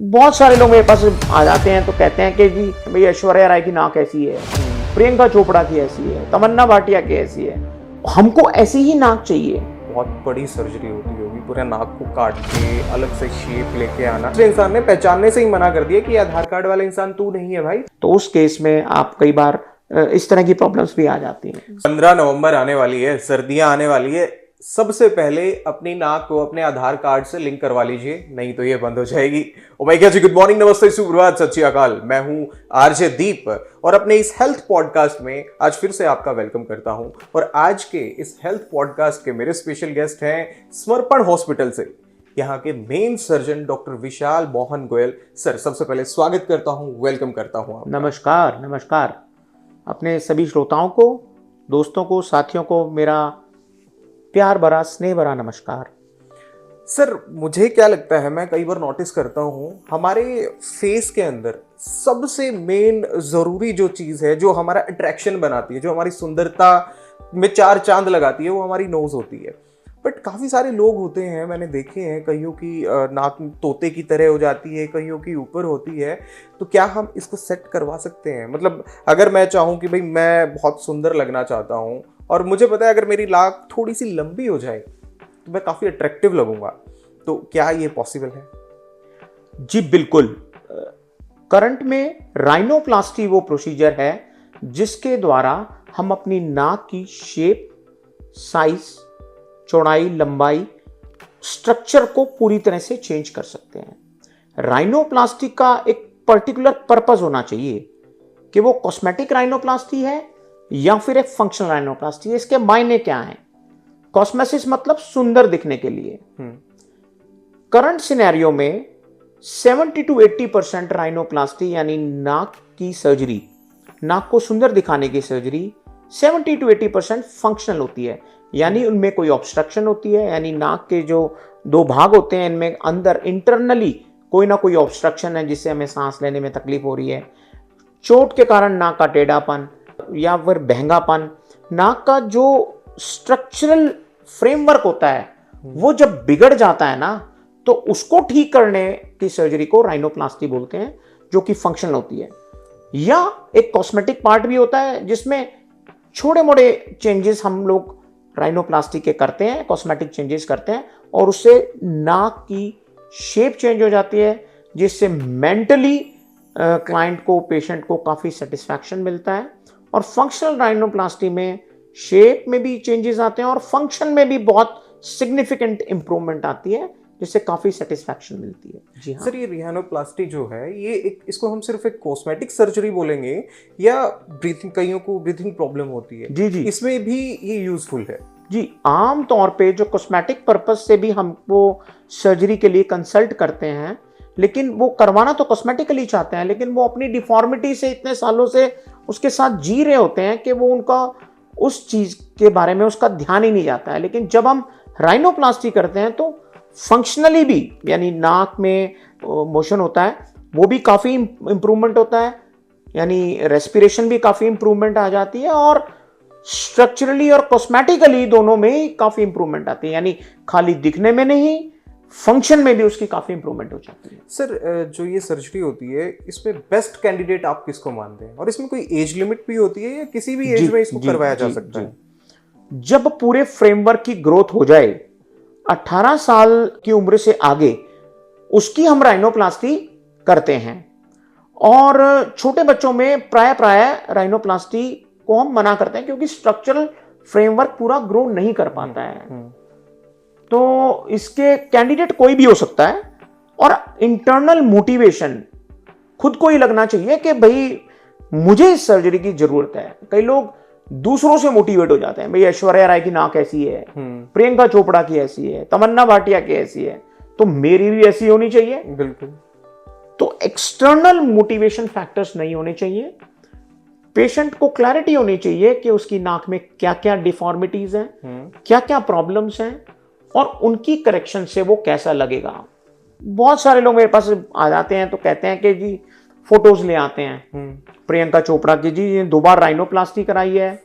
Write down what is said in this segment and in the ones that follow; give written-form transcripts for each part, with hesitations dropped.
बहुत सारे लोग मेरे पास आ जाते हैं तो कहते हैं कि जी भाई ऐश्वर्या राय की नाक ऐसी है, प्रियंका चोपड़ा की ऐसी है, तमन्ना भाटिया की ऐसी है, हमको ऐसी ही नाक चाहिए। बहुत बड़ी सर्जरी होती होगी, पूरे नाक को काट के अलग से शेप लेके आना। तो इंसान ने पहचानने से ही मना कर दिया कि आधार कार्ड वाला इंसान तू नहीं है भाई। तो उस केस में आप कई बार इस तरह की प्रॉब्लम्स भी आ जाती हैं। 15 नवंबर आने वाली है, सर्दियां आने वाली है। सबसे पहले अपनी नाक को अपने आधार कार्ड से लिंक करवा लीजिए, नहीं तो ये बंद हो जाएगी। ओ भाई क्या जी, गुड मॉर्निंग, नमस्ते, सुप्रभात, सत श्री अकाल। मैं हूं आरजे दीप और अपने इस हेल्थ पॉडकास्ट में आज फिर से आपका वेलकम करता हूं। और आज के इस हेल्थ पॉडकास्ट के मेरे स्पेशल गेस्ट हैं समर्पण हॉस्पिटल से यहाँ के मेन सर्जन डॉक्टर विशाल मोहन गोयल। सर, सबसे पहले स्वागत करता हूं, वेलकम करता हूं आपका। नमस्कार। नमस्कार। अपने सभी श्रोताओं को, दोस्तों को, साथियों को मेरा प्यार भरा, स्नेह भरा नमस्कार। सर, मुझे क्या लगता है, मैं कई बार नोटिस करता हूँ हमारे फेस के अंदर सबसे मेन जरूरी जो चीज है, जो हमारा अट्रैक्शन बनाती है, जो हमारी सुंदरता में चार चांद लगाती है, वो हमारी नोज होती है। बट काफी सारे लोग होते हैं, मैंने देखे हैं, कईयों की नाक तोते की तरह हो जाती है, कईयों की ऊपर होती है। तो क्या हम इसको सेट करवा सकते हैं? मतलब अगर मैं चाहूँ कि भाई मैं बहुत सुंदर लगना चाहता हूँ और मुझे पता है अगर मेरी नाक थोड़ी सी लंबी हो जाए तो मैं काफी अट्रैक्टिव लगूंगा, तो क्या ये पॉसिबल है? जी बिल्कुल। करंट में राइनोप्लास्टी वो प्रोसीजर है जिसके द्वारा हम अपनी नाक की शेप, साइज, चौड़ाई, लंबाई, स्ट्रक्चर को पूरी तरह से चेंज कर सकते हैं। राइनोप्लास्टी का एक पर्टिकुलर पर्पस होना चाहिए कि वो कॉस्मेटिक राइनोप्लास्टी है या फिर एक फंक्शनल राइनोप्लास्टी है। इसके मायने क्या हैं? कॉस्मेसिस मतलब सुंदर दिखने के लिए। करंट सिनेरियो में 70 to 80% राइनोप्लास्टी यानी नाक की सर्जरी, नाक को सुंदर दिखाने की सर्जरी 70 to 80% फंक्शनल होती है, यानी उनमें कोई ऑब्स्ट्रक्शन होती है, यानी नाक के जो दो भाग होते हैं इनमें अंदर इंटरनली कोई ना कोई ऑब्स्ट्रक्शन है जिससे हमें सांस लेने में तकलीफ हो रही है, चोट के कारण नाक का टेढ़ापन या फिर बहंगापन। नाक का जो स्ट्रक्चरल फ्रेमवर्क होता है वो जब बिगड़ जाता है ना, तो उसको ठीक करने की सर्जरी को राइनोप्लास्टी बोलते हैं, जो कि फंक्शनल होती है। या एक कॉस्मेटिक पार्ट भी होता है जिसमें छोटे मोटे चेंजेस हम लोग राइनोप्लास्टी के करते हैं, कॉस्मेटिक चेंजेस करते हैं और उससे नाक की शेप चेंज हो जाती है, जिससे मेंटली क्लाइंट को, पेशेंट को काफ़ी सेटिस्फैक्शन मिलता है। और फंक्शनल राइनोप्लास्टी में शेप में भी चेंजेस आते हैं और फंक्शन में भी बहुत सिग्निफिकेंट इंप्रूवमेंट आती है, जिससे काफी सेटिस्फैक्शन मिलती है। जी हाँ सर, ये रिहानोप्लास्टी जो है, ये इसको हम सिर्फ एक कॉस्मेटिक सर्जरी बोलेंगे या ब्रीथिंग, कईयों को ब्रीथिंग प्रॉब्लम होती है, जी जी, इसमें भी ये यूजफुल है? जी, आम तौर पे जो कॉस्मेटिक पर्पस से भी हमको सर्जरी के लिए कंसल्ट करते हैं, लेकिन वो करवाना तो कॉस्मेटिकली चाहते हैं, लेकिन वो अपनी डिफॉर्मिटी से इतने सालों से उसके साथ जी रहे होते हैं कि वो उनका उस चीज के बारे में उसका ध्यान ही नहीं जाता है। लेकिन जब हम राइनोप्लास्टी करते हैं तो फंक्शनली भी, यानी नाक में मोशन होता है, वो भी काफ़ी इंप्रूवमेंट होता है, यानी रेस्पिरेशन भी काफ़ी इंप्रूवमेंट आ जाती है और स्ट्रक्चरली और कॉस्मेटिकली दोनों में ही काफ़ी इंप्रूवमेंट आती है, यानी खाली दिखने में नहीं, फंक्शन में भी उसकी काफ़ी इंप्रूवमेंट हो जाती है। सर, जो ये सर्जरी होती है, इसमें बेस्ट कैंडिडेट आप किसको मानते हैं? और इसमें कोई एज लिमिट भी होती है या किसी भी एज में इसको करवाया जा सकता है? जब पूरे फ्रेमवर्क की ग्रोथ हो जाए 18 साल की उम्र से आगे, उसकी हम राइनोप्लास्टी करते हैं। और छोटे बच्चों में प्राय राइनोप्लास्टी को हम मना करते हैं क्योंकि स्ट्रक्चरल फ्रेमवर्क पूरा ग्रो नहीं कर पाता है। तो इसके कैंडिडेट कोई भी हो सकता है और इंटरनल मोटिवेशन खुद को ही लगना चाहिए कि भाई मुझे इस सर्जरी की जरूरत है। कई लोग दूसरों से मोटिवेट हो जाते हैं, भाई ऐश्वर्या राय की नाक ऐसी है, प्रियंका चोपड़ा की ऐसी है, तमन्ना भाटिया की ऐसी है, तो मेरी भी ऐसी होनी चाहिए। बिल्कुल। तो एक्सटर्नल मोटिवेशन फैक्टर्स नहीं होने चाहिए। पेशेंट को क्लैरिटी होनी चाहिए कि उसकी नाक में क्या क्या डिफॉर्मिटीज हैं, क्या क्या प्रॉब्लम्स हैं और उनकी करेक्शन से वो कैसा लगेगा। बहुत सारे लोग मेरे पास आ जाते हैं तो कहते हैं कि जी फोटोज ले आते हैं प्रियंका चोपड़ा की, जी 2 बार राइनोप्लास्टी कराई है,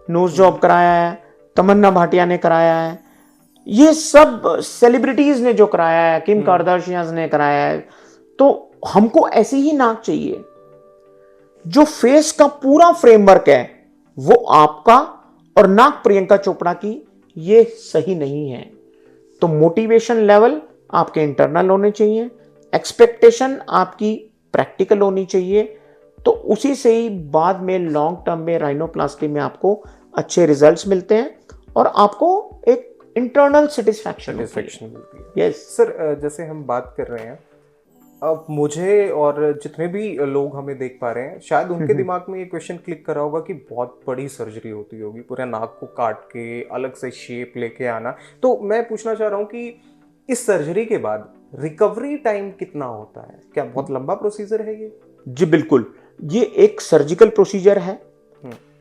नोज जॉब कराया है, तमन्ना भाटिया ने कराया है, ये सब सेलिब्रिटीज ने जो कराया है, किम कार्दाशियंस ने कराया है, तो हमको ऐसी ही नाक चाहिए। जो फेस का पूरा फ्रेमवर्क है वो आपका और नाक प्रियंका चोपड़ा की ये सही नहीं है। तो मोटिवेशन लेवल आपके इंटरनल होने चाहिए, एक्सपेक्टेशन आपकी प्रैक्टिकल होनी चाहिए, तो उसी से ही बाद में लॉन्ग टर्म में राइनोप्लास्टी में आपको अच्छे रिजल्ट्स मिलते हैं और आपको एक इंटरनल सेटिस्फैक्शन मिलती है। यस सर, जैसे हम बात कर रहे हैं, अब मुझे और जितने भी लोग हमें देख पा रहे हैं, शायद उनके दिमाग में ये क्वेश्चन क्लिक करा होगा कि बहुत बड़ी सर्जरी होती होगी, पूरे नाक को काट के अलग से शेप लेके आना। तो मैं पूछना चाह रहा हूँ कि इस सर्जरी के बाद रिकवरी टाइम कितना होता है? क्या बहुत लंबा प्रोसीजर है ये? जी बिल्कुल, ये एक सर्जिकल प्रोसीजर है,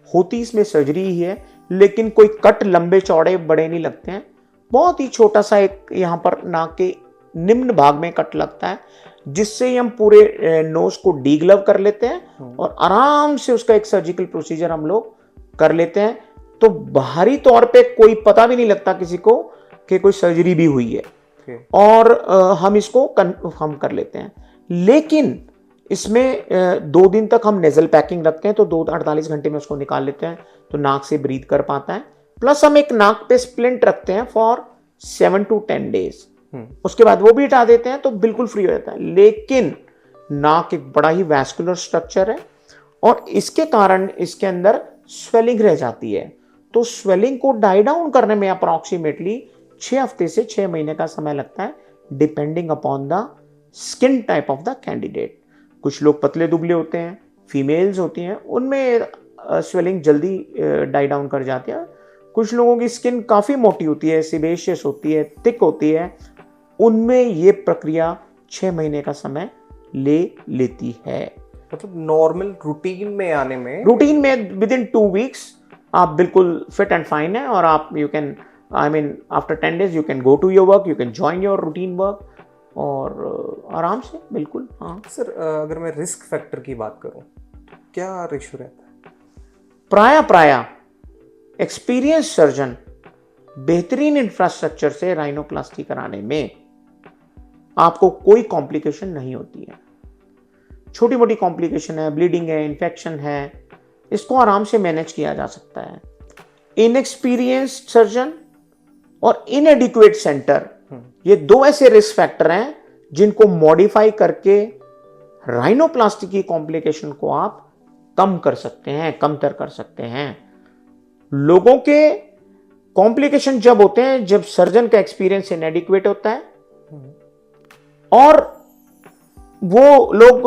होती इसमें सर्जरी ही है, लेकिन कोई कट लंबे चौड़े बड़े नहीं लगते हैं। बहुत ही छोटा सा एक यहाँ पर नाक के निम्न भाग में कट लगता है, जिससे हम पूरे नोज को डीग्लव कर लेते हैं और आराम से उसका एक सर्जिकल प्रोसीजर हम लोग कर लेते हैं। तो बाहरी तौर पे कोई पता भी नहीं लगता किसी को कि कोई सर्जरी भी हुई है और हम इसको हम कर लेते हैं। लेकिन इसमें 2 दिन तक हम नेजल पैकिंग रखते हैं, तो 48 घंटे में उसको निकाल लेते हैं तो नाक से ब्रीथ कर पाता है। प्लस हम एक नाक पे स्प्लिंट रखते हैं फॉर 7 to 10 डेज, उसके बाद वो भी हटा देते हैं तो बिल्कुल फ्री हो जाता है। लेकिन नाक एक बड़ा ही वैस्कुलर स्ट्रक्चर है और इसके कारण इसके अंदर स्वेलिंग रह जाती है, तो स्वेलिंग को डाई डाउन करने में अप्रॉक्सीमेटली 6 हफ्ते से 6 महीने का समय लगता है, depending upon the skin type of the candidate. कुछ लोग पतले दुबले होते हैं, फीमेल्स होती हैं, उनमें स्वेलिंग जल्दी डाई डाउन कर जाती है। कुछ लोगों की स्किन काफ़ी मोटी होती है, सिबेशियस होती है, थिक होती है, उनमें ये प्रक्रिया 6 महीने का समय ले लेती है। मतलब नॉर्मल रूटीन में आने में विद इन 2 वीक्स आप बिल्कुल फिट एंड फाइन है और आप you can after 10 days you can go to your work, you can join your routine work और आराम से बिल्कुल। हाँ सर, अगर मैं रिस्क फैक्टर की बात करूं तो क्या रेशो रहता है? प्राय एक्सपीरियंस सर्जन बेहतरीन इंफ्रास्ट्रक्चर से राइनोप्लास्टी कराने में आपको कोई कॉम्प्लिकेशन नहीं होती है। छोटी मोटी कॉम्प्लिकेशन है, ब्लीडिंग है, इन्फेक्शन है, इसको आराम से मैनेज किया जा सकता है। इनएक्सपीरियंस्ड सर्जन और इनएडिक्वेट सेंटर, ये 2 ऐसे रिस्क फैक्टर हैं जिनको मॉडिफाई करके राइनोप्लास्टी की कॉम्प्लिकेशन को आप कम कर सकते हैं, कमतर कर सकते हैं। लोगों के कॉम्प्लिकेशन जब होते हैं जब सर्जन का एक्सपीरियंस इनएडिक्वेट होता है और वो लोग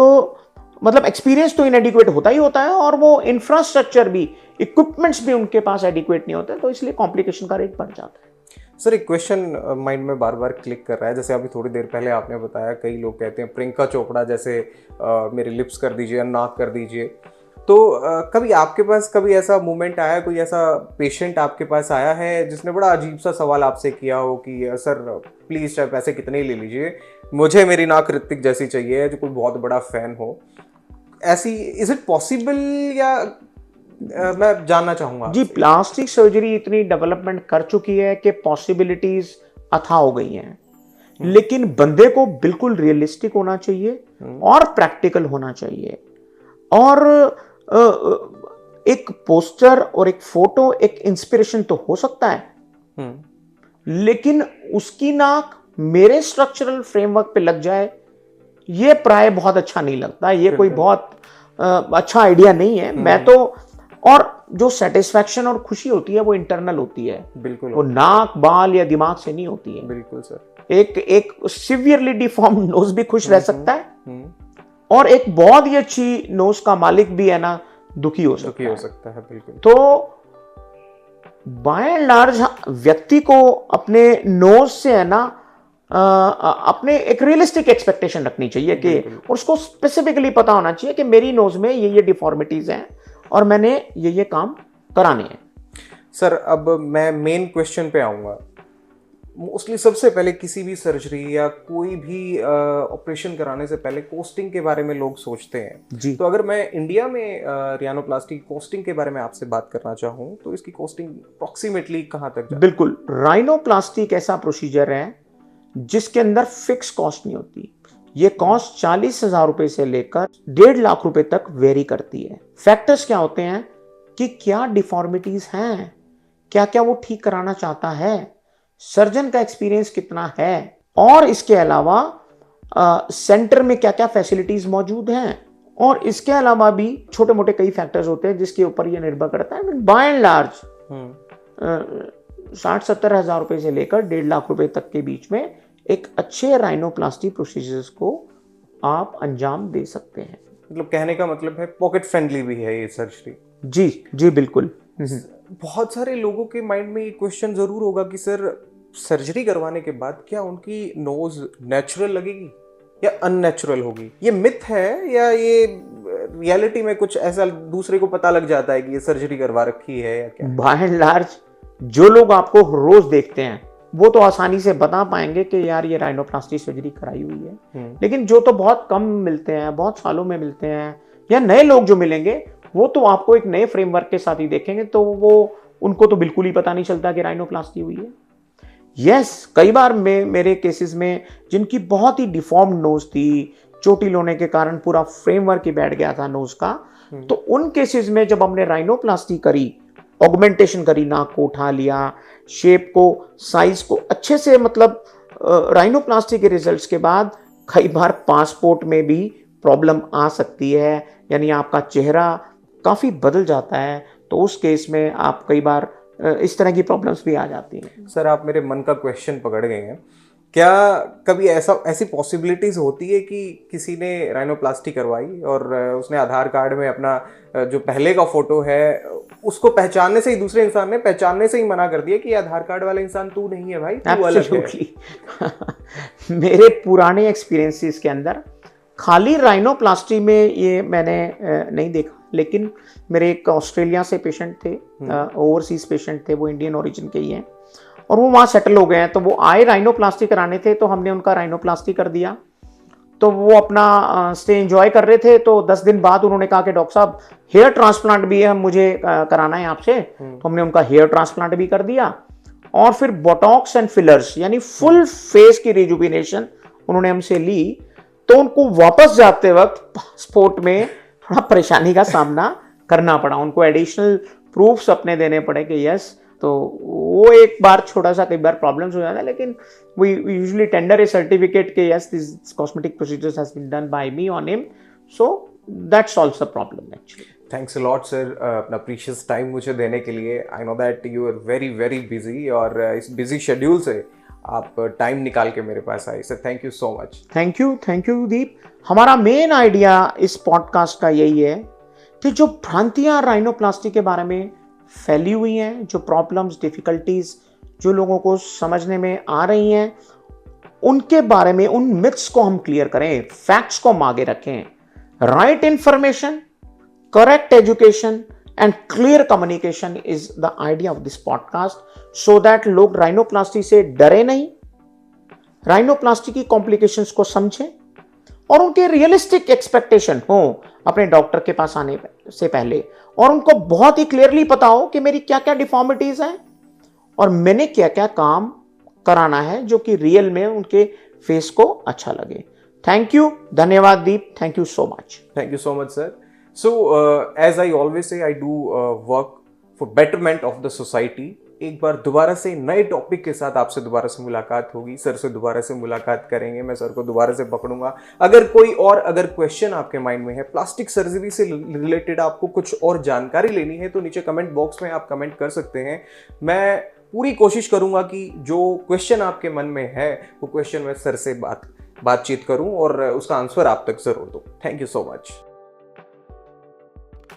मतलब एक्सपीरियंस तो इनएडिक्वेट होता ही होता है और वो इंफ्रास्ट्रक्चर भी, इक्विपमेंट्स भी उनके पास एडिक्वेट नहीं होते, तो इसलिए कॉम्प्लिकेशन का रेट बढ़ जाता है। सर, एक क्वेश्चन माइंड में बार बार क्लिक कर रहा है। जैसे अभी थोड़ी देर पहले आपने बताया, कई लोग कहते हैं प्रियंका चोपड़ा जैसे मेरे लिप्स कर दीजिए, नाक कर दीजिए। तो कभी आपके पास कभी ऐसा मोमेंट आया, कोई ऐसा पेशेंट आपके पास आया है जिसने बड़ा अजीब सा सवाल आपसे किया हो कि सर प्लीज़ चाहे पैसे कितने ही ले लीजिए, मुझे मेरी नाक ऋतिक जैसी चाहिए, जो कोई बहुत बड़ा फैन हो? ऐसी इज इट पॉसिबल या मैं जानना चाहूँगा जी, प्लास्टिक सर्जरी इतनी डेवलपमेंट कर चुकी है कि पॉसिबिलिटीज अथाह हो गई हैं, लेकिन बंदे को बिल्कुल रियलिस्टिक होना चाहिए और प्रैक्टिकल होना चाहिए। और एक पोस्टर और एक फोटो एक इंस्पिरेशन तो हो सकता है, लेकिन उसकी नाक मेरे स्ट्रक्चरल फ्रेमवर्क पे लग जाए ये प्राय बहुत अच्छा नहीं लगता। ये कोई बहुत अच्छा आइडिया नहीं है। मैं तो, और जो सेटिस्फैक्शन और खुशी होती है वो इंटरनल होती है, बिल्कुल, वो नाक, बाल या दिमाग से नहीं होती है। बिल्कुल सर। एक सिवियरली डिफॉर्म नोज भी खुश रह सकता है और एक बहुत ही अच्छी नोज का मालिक भी है ना दुखी हो सकता है। बिल्कुल। तो बाय एंड लार्ज व्यक्ति को अपने नोज से है ना अपने एक रियलिस्टिक एक्सपेक्टेशन रखनी चाहिए कि उसको स्पेसिफिकली पता होना चाहिए कि मेरी नोज में ये डिफॉर्मिटीज हैं और मैंने ये काम कराने हैं। सर, अब मैं मेन क्वेश्चन पे आऊँगा। मोस्टली सबसे पहले किसी भी सर्जरी या कोई भी ऑपरेशन कराने से पहले कॉस्टिंग के बारे में लोग सोचते हैं जी। तो अगर मैं इंडिया में राइनोप्लास्टी कॉस्टिंग के बारे में आपसे बात करना चाहूँ तो इसकी कॉस्टिंग अप्रॉक्सीमेटली कहाँ तक जाती है? बिल्कुल, राइनोप्लास्टी एक ऐसा प्रोसीजर है जिसके अंदर फिक्स कॉस्ट नहीं होती। ये कॉस्ट 40,000 रुपए से लेकर 1.5 लाख रुपए तक वेरी करती है। फैक्टर्स क्या होते हैं कि क्या डिफॉर्मिटीज हैं, क्या क्या वो ठीक कराना चाहता है, सर्जन का एक्सपीरियंस कितना है, और इसके अलावा सेंटर में क्या क्या फैसिलिटीज मौजूद हैं, और इसके अलावा भी छोटे मोटे कई फैक्टर्स होते हैं जिसके ऊपर ये निर्भर करता है। बाय एंड लार्ज 60-70 हजार रुपए से लेकर 1.5 लाख रुपए तक के बीच में एक अच्छे राइनोप्लास्टी प्रोसीजर्स को आप अंजाम दे सकते हैं। मतलब कहने का मतलब है पॉकेट फ्रेंडली भी है ये सर्जरी। जी जी बिल्कुल। बहुत सारे लोगों के माइंड में ये क्वेश्चन जरूर होगा कि सर सर्जरी करवाने के बाद क्या उनकी नोज नेचुरल लगेगी या अननेचुरल होगी? ये मिथ है या ये रियलिटी में कुछ ऐसा दूसरे को पता लग जाता है कि ये सर्जरी करवा रखी है या क्या? बाय एंड लार्ज जो लोग आपको रोज देखते हैं वो तो आसानी से बता पाएंगे कि यार ये राइनोप्लास्टी सर्जरी कराई हुई है, लेकिन जो तो बहुत कम मिलते हैं, बहुत सालों में मिलते हैं, या नए लोग जो मिलेंगे वो तो आपको एक नए फ्रेमवर्क के साथ ही देखेंगे, तो वो उनको तो बिल्कुल ही पता नहीं चलता कि राइनोप्लास्टी हुई है। यस, कई बार मेरे केसेस में जिनकी बहुत ही डिफॉर्म नोज थी, चोटिल होने के कारण पूरा फ्रेमवर्क ही बैठ गया था नोज का, तो उन केसेस में जब हमने राइनोप्लास्टी करी, ऑगमेंटेशन करी, नाक को उठा लिया, शेप को, साइज को अच्छे से, मतलब राइनोप्लास्टी के रिजल्ट्स के बाद कई बार पासपोर्ट में भी प्रॉब्लम आ सकती है, यानी आपका चेहरा काफ़ी बदल जाता है, तो उस केस में आप कई बार इस तरह की प्रॉब्लम्स भी आ जाती हैं। सर आप मेरे मन का क्वेश्चन पकड़ गए हैं। क्या कभी ऐसी पॉसिबिलिटीज होती है कि किसी ने राइनोप्लास्टी करवाई और उसने आधार कार्ड में अपना जो पहले का फोटो है उसको पहचानने से ही, दूसरे इंसान ने पहचानने से ही मना कर दिया कि आधार कार्ड वाला इंसान तू नहीं है भाई, तू अलग है? मेरे पुराने एक्सपीरियंसेस के अंदर खाली राइनोप्लास्टी में ये मैंने नहीं देखा, लेकिन मेरे एक ऑस्ट्रेलिया से पेशेंट थे, ओवरसीज पेशेंट थे, वो इंडियन ओरिजिन के ही हैं और वो वहाँ सेटल हो गए हैं, तो वो आए राइनोप्लास्टी कराने थे, तो हमने उनका राइनोप्लास्टी कर दिया। तो वो अपना स्टे एंजॉय कर रहे थे, तो 10 दिन बाद उन्होंने कहा कि डॉक्टर साहब हेयर ट्रांसप्लांट भी है, मुझे कराना है आपसे, तो हमने उनका हेयर ट्रांसप्लांट भी कर दिया, और फिर बोटॉक्स एंड फिलर्स यानी फुल फेस की रिजुविनेशन उन्होंने हमसे ली। तो उनको वापस जाते वक्त पासपोर्ट में थोड़ा परेशानी का सामना करना पड़ा, उनको एडिशनल प्रूफ्स अपने देने पड़े कि यस, तो वो एक बार छोटा सा कई बार प्रॉब्लम्स हो जाता है, लेकिन we usually tender a certificate के yes this cosmetic procedures has been done by me on him, so that solves the problem actually. Thanks a lot sir अपना प्रीशियस टाइम मुझे देने के लिए। I know that you are very very busy और इस busy schedule से आप time निकाल के मेरे पास आए। Sir thank you so much. Thank you Deep. हमारा मेन आइडिया इस पॉडकास्ट का यही है कि जो भ्रांतियां राइनोप्लास्टी के बारे में फैली हुई हैं, जो प्रॉब्लम्स, डिफिकल्टीज जो लोगों को समझने में आ रही हैं, उनके बारे में, उन मिथ्स को हम क्लियर करें, फैक्ट्स को हम आगे रखें। Right information, correct education and clear communication is the idea of this podcast, so that लोग राइनोप्लास्टी से डरे नहीं, राइनोप्लास्टी की कॉम्प्लिकेशंस को समझें और उनके रियलिस्टिक एक्सपेक्टेशन हो अपने डॉक्टर के पास आने से पहले, और उनको बहुत ही क्लियरली पता हो कि मेरी क्या क्या डिफॉर्मिटीज हैं और मैंने क्या क्या काम कराना है जो कि रियल में उनके फेस को अच्छा लगे। थैंक यू, धन्यवाद Deep, thank you so much. Thank you so much sir. So as I always say, I do work for betterment of the society. एक बार दोबारा से नए टॉपिक के साथ आपसे दोबारा से मुलाकात होगी, सर से दोबारा से मुलाकात करेंगे, मैं सर को दोबारा से पकड़ूंगा। अगर क्वेश्चन आपके माइंड में है, प्लास्टिक सर्जरी से रिलेटेड आपको कुछ और जानकारी लेनी है, तो नीचे कमेंट बॉक्स में आप कमेंट कर सकते हैं। मैं पूरी कोशिश करूंगा कि जो क्वेश्चन आपके मन में है वो क्वेश्चन मैं सर से बातचीत करूं और उसका आंसर आप तक जरूर दूं। Thank you so much.